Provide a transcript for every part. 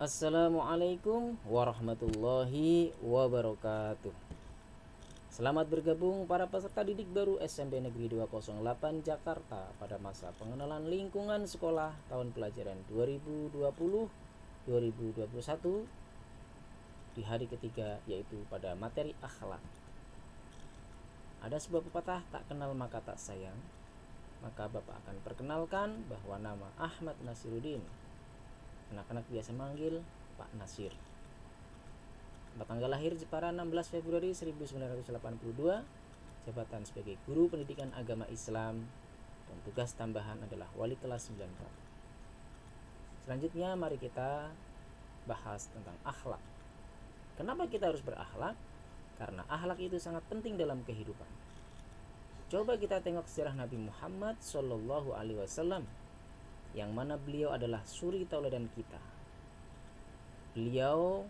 Assalamualaikum warahmatullahi wabarakatuh. Selamat bergabung para peserta didik baru SMP Negeri 208 Jakarta pada masa pengenalan lingkungan sekolah tahun pelajaran 2020-2021 di hari ketiga, yaitu pada materi akhlak. Ada sebuah pepatah, tak kenal maka tak sayang. Maka Bapak akan perkenalkan bahwa nama Ahmad Nasiruddin. Anak-anak biasa manggil Pak Nasir. Tanggal lahir Jepara 16 Februari 1982. Jabatan sebagai guru pendidikan agama Islam, dan tugas tambahan adalah wali kelas 94. Selanjutnya mari kita bahas tentang akhlak. Kenapa kita harus berakhlak? Karena akhlak itu sangat penting dalam kehidupan. Coba kita tengok sejarah Nabi Muhammad SAW, yang mana beliau adalah suri tauladan kita. Beliau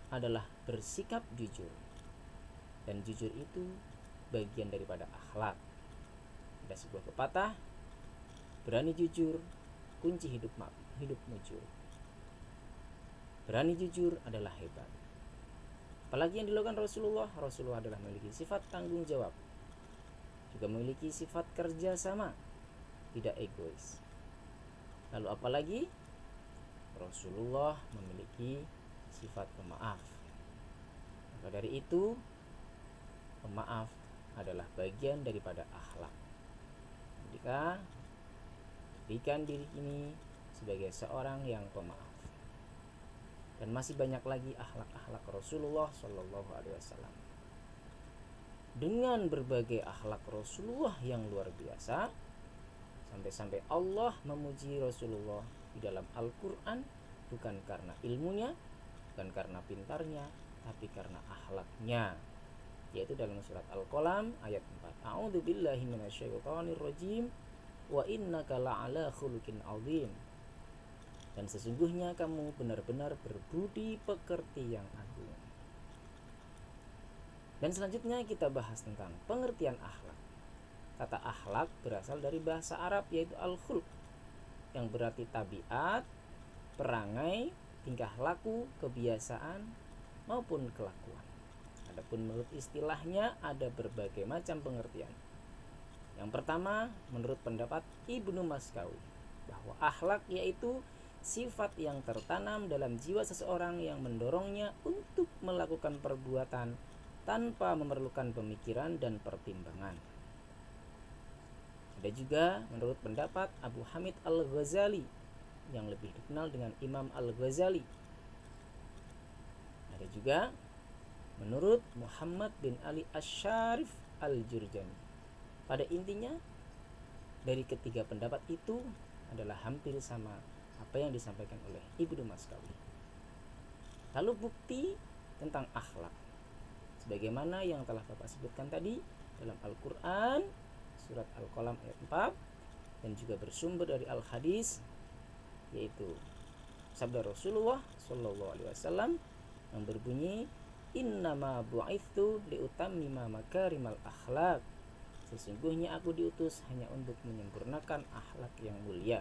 adalah bersikap jujur, dan jujur itu bagian daripada akhlak. Ada sebuah pepatah, berani jujur kunci hidup mujur. Berani jujur adalah hebat. Apalagi yang dilakukan Rasulullah adalah memiliki sifat tanggung jawab, juga memiliki sifat kerjasama, tidak egois. Lalu apalagi Rasulullah memiliki sifat pemaaf. Maka dari itu, pemaaf adalah bagian daripada akhlak. Jika jadikan diri ini sebagai seorang yang pemaaf. Dan masih banyak lagi akhlak-akhlak Rasulullah SAW. Dengan berbagai akhlak Rasulullah yang luar biasa, sampai-sampai Allah memuji Rasulullah di dalam Al-Quran, bukan karena ilmunya, bukan karena pintarnya, tapi karena akhlaknya, yaitu dalam surat Al-Qalam ayat 4. A'udzu billahi minasyaitonir rajim wa innaka la'ala khuluqin 'adzim. Dan sesungguhnya kamu benar-benar berbudi pekerti yang agung. Dan selanjutnya kita bahas tentang pengertian akhlak. Kata akhlak berasal dari bahasa Arab, yaitu al-khuluq, yang berarti tabiat, perangai, tingkah laku, kebiasaan, maupun kelakuan. Adapun menurut istilahnya ada berbagai macam pengertian. Yang pertama, menurut pendapat Ibnu Maskawi, bahwa akhlak yaitu sifat yang tertanam dalam jiwa seseorang yang mendorongnya untuk melakukan perbuatan tanpa memerlukan pemikiran dan pertimbangan. Ada juga menurut pendapat Abu Hamid Al-Ghazali, yang lebih dikenal dengan Imam Al-Ghazali. Ada juga menurut Muhammad bin Ali Asy-Syarif Al-Jurjani. Pada intinya, dari ketiga pendapat itu adalah hampir sama apa yang disampaikan oleh Ibnu Maskawi. Lalu bukti tentang akhlak, sebagaimana yang telah Bapak sebutkan tadi dalam Al-Quran, surat Al-Qalam ayat 4, dan juga bersumber dari Al-Hadis, yaitu sabda Rasulullah SAW yang berbunyi, innama bu'itsu liutammima makarimal akhlak. Sesungguhnya aku diutus hanya untuk menyempurnakan akhlak yang mulia.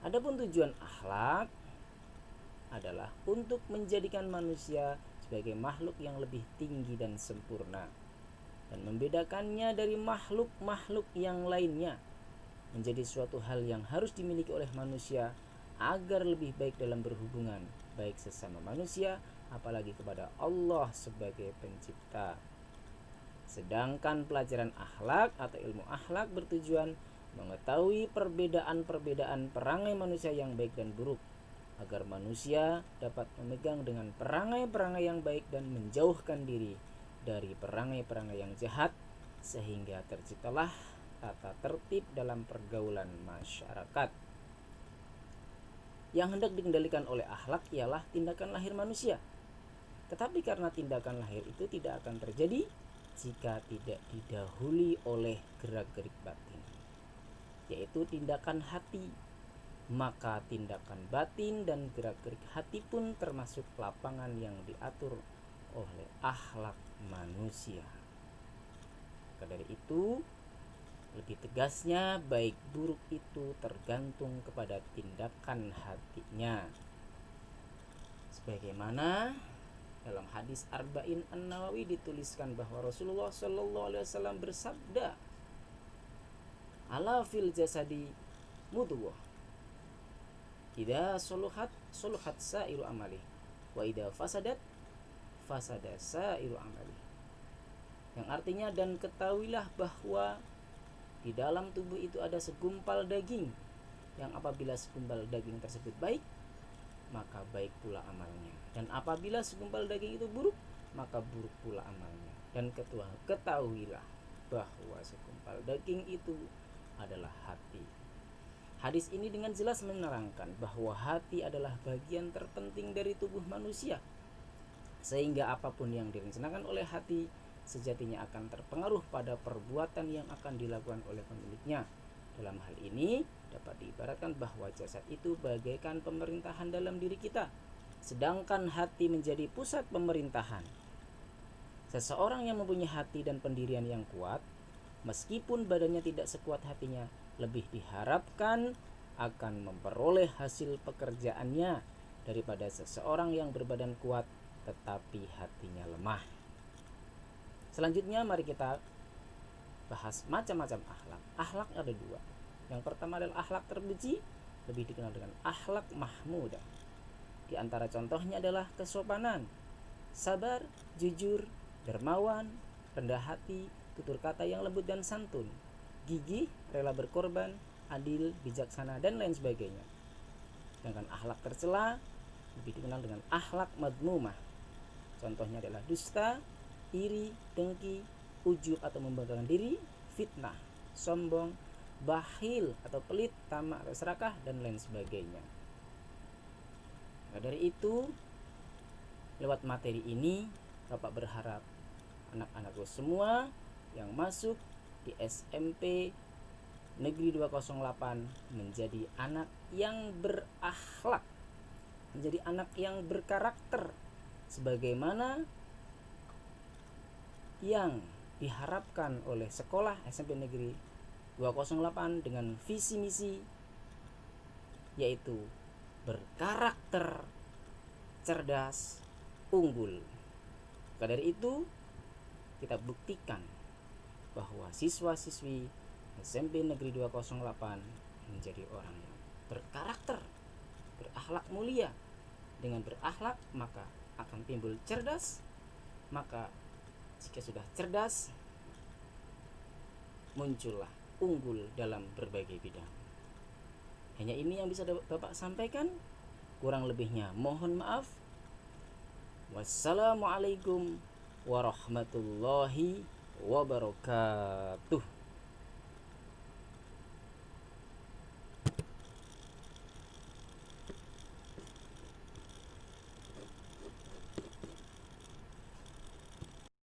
Adapun tujuan akhlak adalah untuk menjadikan manusia sebagai makhluk yang lebih tinggi dan sempurna, dan membedakannya dari makhluk-makhluk yang lainnya, menjadi suatu hal yang harus dimiliki oleh manusia agar lebih baik dalam berhubungan, baik sesama manusia, apalagi kepada Allah sebagai pencipta. Sedangkan pelajaran akhlak atau ilmu akhlak bertujuan mengetahui perbedaan-perbedaan perangai manusia yang baik dan buruk, agar manusia dapat memegang dengan perangai-perangai yang baik dan menjauhkan diri dari perangai-perangai yang jahat, sehingga terciptalah tata tertib dalam pergaulan masyarakat. Yang hendak dikendalikan oleh akhlak ialah tindakan lahir manusia. Tetapi karena tindakan lahir itu tidak akan terjadi jika tidak didahului oleh gerak-gerik batin, yaitu tindakan hati. Maka tindakan batin dan gerak-gerik hati pun termasuk lapangan yang diatur oleh akhlak manusia. Maka dari itu, Lebih tegasnya, baik buruk itu tergantung kepada tindakan hatinya. Sebagaimana dalam hadis Arba'in An-Nawawi dituliskan bahwa Rasulullah Shallallahu Alaihi Wasallam bersabda, "Ala fil jasadi mudghah, idza soluhat sairu amali, wa idza fasadat fasada sairu amali." Yang artinya, dan ketahuilah bahwa di dalam tubuh itu ada segumpal daging, yang apabila segumpal daging tersebut baik, maka baik pula amalnya. Dan apabila segumpal daging itu buruk, maka buruk pula amalnya. Dan ketahuilah bahwa segumpal daging itu adalah hati. Hadis ini dengan jelas menerangkan bahwa hati adalah bagian terpenting dari tubuh manusia, sehingga apapun yang direncanakan oleh hati sejatinya akan terpengaruh pada perbuatan yang akan dilakukan oleh pemiliknya. Dalam hal ini dapat diibaratkan bahwa jasad itu bagaikan pemerintahan dalam diri kita, sedangkan hati menjadi pusat pemerintahan. Seseorang yang mempunyai hati dan pendirian yang kuat, meskipun badannya tidak sekuat hatinya, lebih diharapkan akan memperoleh hasil pekerjaannya daripada seseorang yang berbadan kuat tetapi hatinya lemah. Selanjutnya mari kita bahas macam-macam akhlak. Akhlak ada dua. Yang pertama adalah akhlak terpuji, lebih dikenal dengan akhlak mahmudah. Di antara contohnya adalah kesopanan, sabar, jujur, dermawan, rendah hati, tutur kata yang lembut dan santun, gigih, rela berkorban, adil, bijaksana, dan lain sebagainya. Sedangkan akhlak tercela lebih dikenal dengan akhlak madmumah. Contohnya adalah dusta, iri, dengki, ujub atau membanggakan diri, fitnah, sombong, bakhil atau pelit, tamak atau serakah, dan lain sebagainya. Nah, dari itu, lewat materi ini Bapak berharap anak-anakku semua yang masuk di SMP Negeri 208 menjadi anak yang berakhlak, menjadi anak yang berkarakter, sebagaimana yang diharapkan oleh sekolah SMP Negeri 208 dengan visi misi, yaitu berkarakter, cerdas, unggul. Maka dari itu kita buktikan bahwa siswa-siswi SMP Negeri 208 menjadi orang yang berkarakter, berakhlak mulia. Dengan berakhlak maka akan timbul cerdas, maka jika sudah cerdas, muncullah unggul dalam berbagai bidang. Hanya ini yang bisa Bapak sampaikan. Kurang lebihnya mohon maaf. Wassalamualaikum warahmatullahi wabarakatuh.